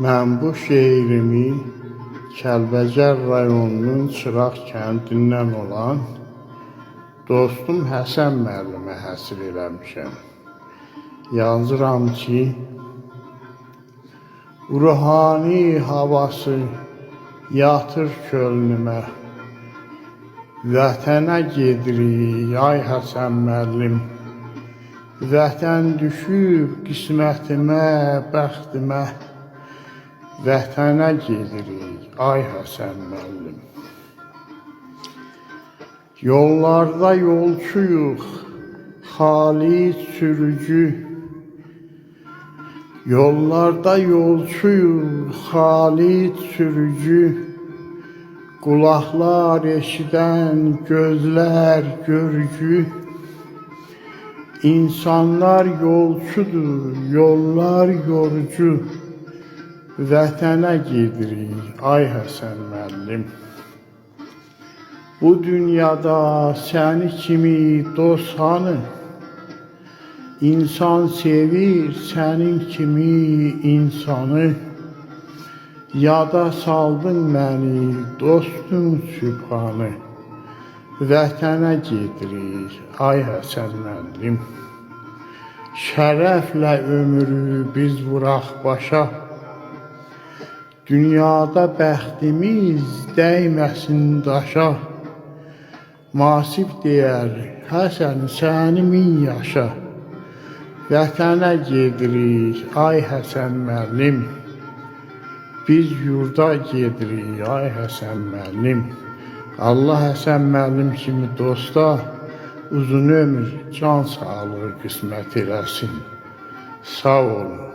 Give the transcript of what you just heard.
Mən bu şeirimi Kəlbəcər rayonunun Çıraq kəndindən olan dostum Həsən müəllimə həsr eləmişəm. Yazıram ki, ruhani havası yatır könlümə, vətənə gedirik ay Həsən müəllim. Vətən düşüb qismətimə, bəxtimə, vətənə gedirik ay Həsən müəllim. Yollarda yolçuyuq, xalis sürücü. Yollarda yolçuyuq, xalis sürücü. Qulaqlar eşidən, gözlər görücü. İnsanlar yolçudur, yollar yorucu. Vətənə gedirik ay Həsən müəllim. Bu dünyada səni kimi dost hanı? İnsan sevir sənin kimi insanı. Yada saldın məni dostum sübhanı. Vətənə gedirik ay Həsən müəllim. Şərəflə ömrü biz vuraq başa. Dünyada bəxtimiz dəyməsin daşa. Masif deyər, Həsən səni min yaşa. Vətənə gedirik ay Həsən müəllim. Biz yurda gedirik ay Həsən müəllim. Allah Həsən müəllim kimi dosta uzun ömür, can sağlığı qismət eləsin. Sağ olun.